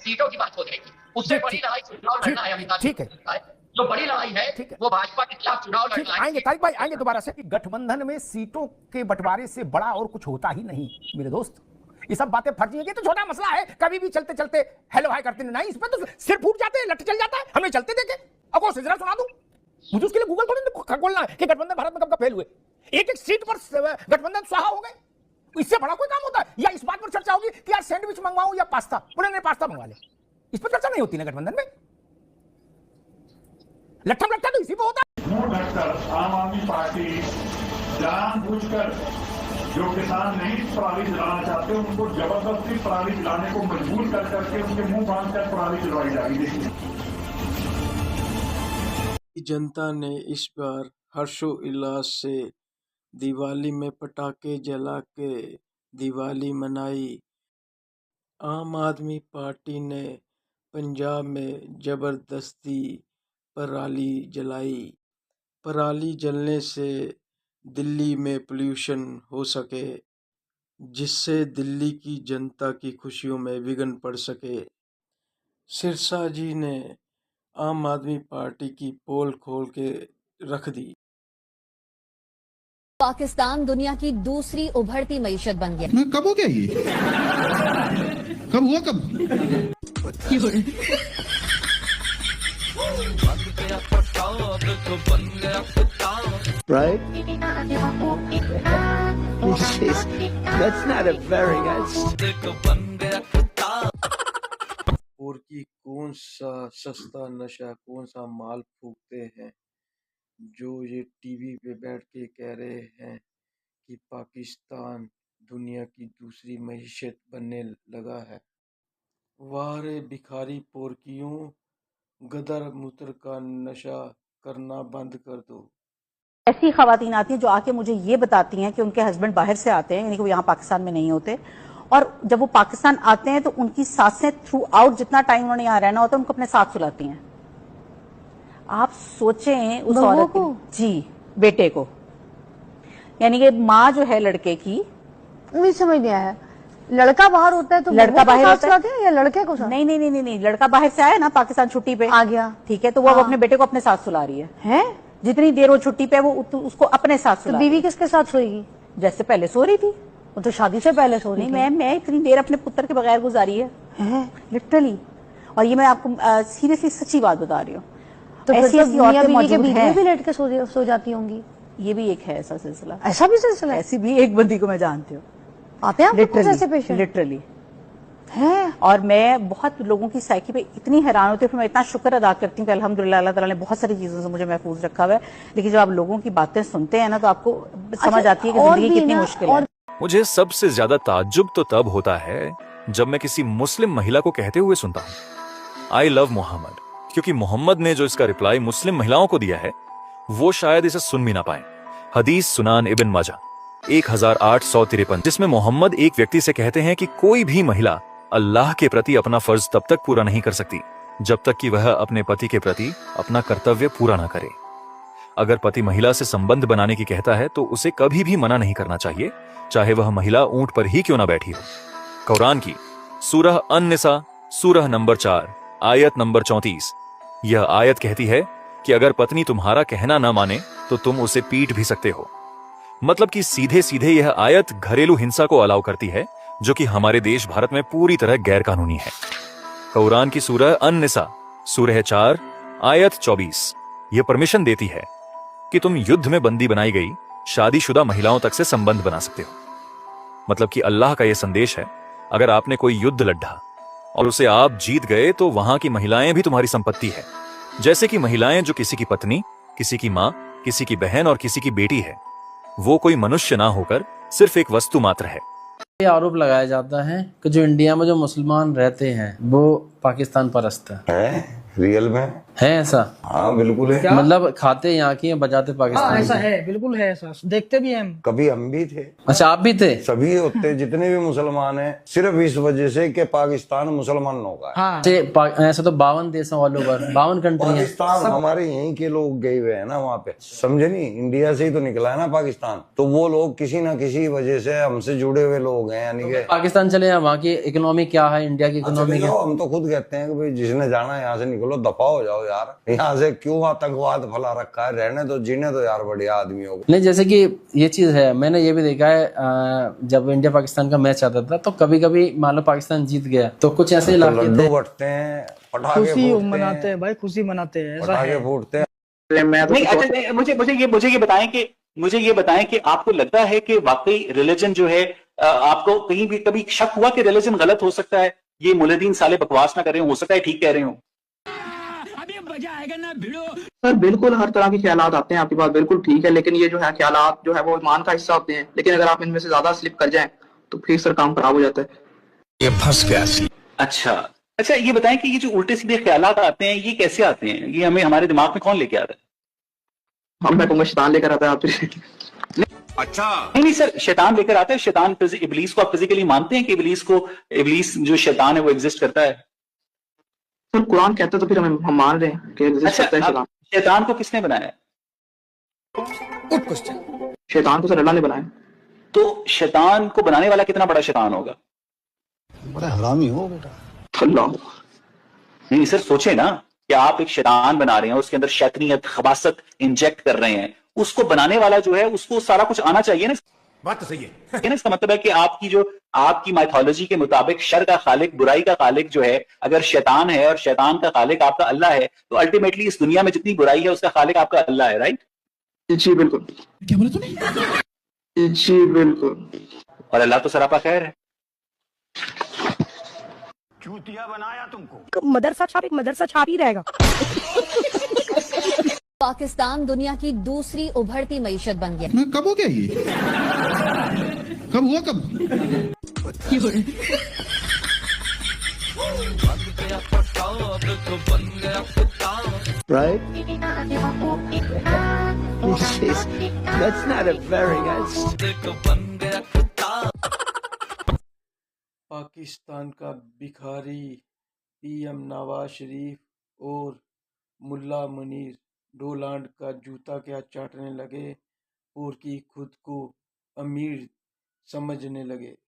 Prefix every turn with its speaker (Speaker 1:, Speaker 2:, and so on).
Speaker 1: सीटों की बात हो जाएगी। उससे बड़ी लड़ाई चुनाव लड़ना है अमिताभ
Speaker 2: ठीक है,
Speaker 1: जो बड़ी लड़ाई है वो भाजपा के खिलाफ चुनाव लड़ना है।
Speaker 2: आएंगे तारिक भाई, आएंगे दोबारा से कि गठबंधन में सीटों के बंटवारे से बड़ा और कुछ होता ही नहीं मेरे दोस्त। ये सब बातें फर्जी है, तो छोटा मसला है, कभी भी चलते चलते हेलो हाय करते नहीं, इस पे तो सिर फूट जाते हैं, लट चल जाता है। हमें चलते देखे अब वो सिजरा सुना दूं, मुझे उसके लिए गूगल थोड़ी खोलना है कि गठबंधन भारत में कब फेल हुए, एक एक सीट पर गठबंधन स्वाहा हो गए। इससे बड़ा कोई काम होता है? या इस बात पर चर्चा होगी कि यार सैंडविच मंगवाऊं या पास्ता, बोले नहीं पास्ता मंगवा ले, इस पर चर्चा नहीं होती ना गठबंधन में। लट्ठम लट्ठा तो इसी पे होता है।
Speaker 3: आम आदमी पार्टी जानबूझकर जो किसान नहीं पराली जलाना चाहते उनको जबरदस्ती पराली जलाने को मजबूर कर करके उनके मुंह बांध कर पराली जलवाई जा रही है।
Speaker 4: जनता ने इस बार हर्षोल्लास से दिवाली में पटाखे जला के दिवाली मनाई। आम आदमी पार्टी ने पंजाब में जबरदस्ती पराली जलाई। पराली जलने से दिल्ली में पोल्यूशन हो सके, जिससे दिल्ली की जनता की खुशियों में विघ्न पड़ सके। सिरसा जी ने आम आदमी पार्टी की पोल खोल के रख दी।
Speaker 5: पाकिस्तान दुनिया की दूसरी उभरती मईशत बन गया।
Speaker 6: कब हो गया ये? कब हुआ कब?
Speaker 7: Right? That's not a very nice.
Speaker 4: और कि कौन सा सस्ता नशा, कौन सा माल फूकते हैं जो ये टीवी पे बैठ के कह रहे हैं कि पाकिस्तान दुनिया की दूसरी मईशत बनने लगा है। वारे भिखारी पोरकियों, गदर मूत्र का नशा करना बंद कर दो।
Speaker 8: ऐसी खवातीन आती हैं जो आके मुझे ये बताती हैं कि उनके हस्बैंड बाहर से आते हैं, यानी कि वो यहाँ पाकिस्तान में नहीं होते, और जब वो पाकिस्तान आते हैं तो उनकी सासें थ्रू आउट जितना टाइम उन्होंने यहाँ रहना होता है उनको अपने साथ सुलाती हैं। आप सोचें उस औरत को, जी बेटे को, यानी कि माँ जो है लड़के की,
Speaker 9: मुझे समझ नहीं आया, लड़का बाहर होता है तो
Speaker 8: लड़का बाहर होता
Speaker 9: है या लड़के को साथ?
Speaker 8: नहीं नहीं नहीं नहीं, लड़का बाहर से आया ना, पाकिस्तान छुट्टी पे
Speaker 9: आ गया,
Speaker 8: ठीक है, तो वो अब अपने बेटे को अपने साथ सुला रही है। जितनी देर वो छुट्टी पे वो उसको अपने साथ सुला।
Speaker 9: तो बीवी किसके साथ सोएगी?
Speaker 8: जैसे पहले सो रही थी,
Speaker 9: वो तो शादी से पहले सो रही थी।
Speaker 8: मैं इतनी देर अपने पुत्र के बगैर गुजारी है लिटरली, और ये मैं आपको सीरियसली सच्ची बात बता रही हूँ।
Speaker 9: तो ऐसी औरतें मौजूद हैं, भी लेट के सो जाती होंगी।
Speaker 8: ये भी एक है ऐसा सिलसिला।
Speaker 9: ऐसा भी सिलसिला?
Speaker 8: ऐसी भी एक बंदी को मैं जानती हूँ।
Speaker 9: आते हैं ऐसे पेशेंट?
Speaker 8: लिटरली है। और मैं बहुत लोगों की साइकी पे इतनी हैरान होती हूँ, मैं इतना शुक्र अदा करती हूँ कि अल्हम्दुलिल्लाह अल्लाह ताला ने बहुत सारी चीजों से मुझे महफूज रखा हुआ है, लेकिन जब आप लोगों की बातें सुनते हैं ना तो आपको समझ आती है कि जिंदगी कितनी मुश्किल है।
Speaker 10: मुझे सबसे ज्यादा ताज्जुब तो तब होता है जब मैं किसी मुस्लिम महिला को कहते हुए सुनता हूँ आई लव मोहम्मद, क्योंकि मोहम्मद ने जो इसका रिप्लाई मुस्लिम महिलाओं को दिया है वो शायद इसे सुन भी ना पाए। हदीस सुनान इब्न माजा 1853, जिसमें मोहम्मद एक व्यक्ति से कहते हैं कि कोई भी महिला अल्लाह के प्रति अपना फर्ज तब तक पूरा नहीं कर सकती जब तक कि वह अपने पति के प्रति अपना कर्तव्य पूरा ना करे। अगर पति महिला से संबंध बनाने की कहता है तो उसे कभी भी मना नहीं करना चाहिए, चाहे वह महिला ऊंट पर ही क्यों ना बैठी हो। कुरान की सूरह अन-निसा सूरह नंबर 4 आयत नंबर 34, यह आयत कहती है कि अगर पत्नी तुम्हारा कहना ना माने तो तुम उसे पीट भी सकते हो। मतलब कि सीधे सीधे यह आयत घरेलू हिंसा को अलाउ करती है, जो कि हमारे देश भारत में पूरी तरह गैर कानूनी है। कुरान की सूरह अन-निसा सूरह 4 आयत 24 यह परमिशन देती है कि तुम युद्ध में बंदी बनाई गई शादीशुदा महिलाओं तक से संबंध बना सकते हो। मतलब कि अल्लाह का यह संदेश है, अगर आपने कोई युद्ध लड़ा और उसे आप जीत गए तो वहां की महिलाएं भी तुम्हारी संपत्ति है। जैसे कि महिलाएं जो किसी की पत्नी, किसी की माँ, किसी की बहन और किसी की बेटी है, वो कोई मनुष्य ना होकर सिर्फ एक वस्तु मात्र है।
Speaker 11: ये आरोप लगाया जाता है कि जो इंडिया में जो मुसलमान रहते हैं वो पाकिस्तान परस्त है।
Speaker 12: रियल में
Speaker 11: है ऐसा?
Speaker 6: हाँ बिल्कुल है।
Speaker 11: मतलब खाते यहाँ की हैं, बजाते पाकिस्तान
Speaker 9: ऐसा
Speaker 11: की?
Speaker 9: है, बिल्कुल है ऐसा, देखते भी हैं हम।
Speaker 6: कभी हम भी थे।
Speaker 11: अच्छा, आप भी थे?
Speaker 6: सभी होते जितने भी मुसलमान हैं, सिर्फ इस वजह से कि पाकिस्तान मुसलमानों का है।
Speaker 11: हाँ। ऐसा तो 52 देश ऑल ओवर, 52 कंट्री है।
Speaker 6: पाकिस्तान हमारे यहीं के लोग गए हुए हैं ना वहाँ पे, समझे नहीं? इंडिया से ही तो निकला है ना पाकिस्तान, तो वो लोग किसी ना किसी वजह से हमसे जुड़े हुए लोग हैं, यानी कि
Speaker 11: पाकिस्तान चले हैं, वहाँ की इकोनॉमी क्या है, इंडिया की इकोनॉमी क्या?
Speaker 6: हम तो खुद कहते हैं कि भाई जिसने जाना है यहाँ से निकलो, दफा हो जाओ यार, यहाँ से क्यों आतंकवाद फैला रखा है, रहने तो जीने तो यार बढ़िया आदमियों को।
Speaker 11: नहीं, जैसे कि ये चीज है, मैंने ये भी देखा है, जब इंडिया पाकिस्तान का मैच आता था तो कभी कभी मान लो पाकिस्तान जीत गया तो कुछ ऐसे इलाके थे,
Speaker 6: बटते हैं, पटाखे
Speaker 9: खुशी मनाते हैं भाई, खुशी मनाते हैं, ऐसा है।
Speaker 6: पटाखे फूटते हैं।
Speaker 12: नहीं, अच्छा, मुझे ये बताएं कि आपको लगता है कि वाकई रिलीजन जो है, आपको कहीं भी कभी शक हुआ कि रिलीजन गलत हो सकता है? ये मुल्लिदीन साले बकवास ना कर रहे हो सकता है ठीक कह रहे हो।
Speaker 13: सर बिल्कुल हर तरह के ख्यालात आते हैं, आपकी बात बिल्कुल ठीक है, लेकिन ये जो है ख्यालात जो है वो ईमान का हिस्सा होते हैं, लेकिन अगर आप इनमें से ज्यादा स्लिप कर जाएं तो फिर सर काम खराब हो जाता है।
Speaker 6: ये फंस गया।
Speaker 12: अच्छा, ये बताएं कि ये जो उल्टे सीधे ख्यालात आते हैं ये कैसे आते हैं? ये हमें हमारे दिमाग में कौन लेके आता है?
Speaker 13: मैं कहूँगा शैतान लेकर आता है आपसे।
Speaker 12: अच्छा, नहीं सर, शैतान लेकर आता है। शैतान इब्लीस को आप फिजिकली मानते हैं कि इब्लीस जो शैतान है वो एग्जिस्ट करता है?
Speaker 13: सर कुरान कहता है तो फिर हम मान रहे हैं कि एग्जिस्ट करता है शैतान।
Speaker 12: शैतान को किसने बनाया?
Speaker 13: शैतान को सर अल्लाह ने बनाया।
Speaker 12: तो शैतान को बनाने वाला कितना बड़ा शैतान होगा?
Speaker 6: बड़ा हरामी हो बेटा।
Speaker 12: अल्लाह। नहीं सर, सोचे ना कि आप एक शैतान बना रहे हैं, उसके अंदर शैतानियत, खबासत इंजेक्ट कर रहे हैं, उसको बनाने वाला जो है उसको सारा कुछ आना चाहिए ना।
Speaker 2: बात तो सही है।
Speaker 12: इसका मतलब है कि आपकी माइथोलॉजी के मुताबिक शर का खालिक, बुराई का खालिक जो है, अगर शैतान है और शैतान का खालिक आपका अल्लाह है, तो अल्टीमेटली इस दुनिया में जितनी बुराई है उसका खालिक आपका अल्लाह है, राइट?
Speaker 13: जी बिल्कुल।
Speaker 6: क्या बोला तूने?
Speaker 13: जी बिल्कुल।
Speaker 12: और अल्लाह तो सरापा खैर है।
Speaker 2: चूतिया बनाया तुमको।
Speaker 9: मदरसा छाप ही रहेगा।
Speaker 5: पाकिस्तान दुनिया की दूसरी उभरती मईशत बन गया।
Speaker 6: कब हो गया ये? कब हुआ कब?
Speaker 7: Right? That's not a very nice.
Speaker 4: Pakistan का भिखारी पीएम नवाज शरीफ और मुल्ला मुनीर डोलांड का जूता क्या चाटने लगे और कि खुद को अमीर समझने लगे।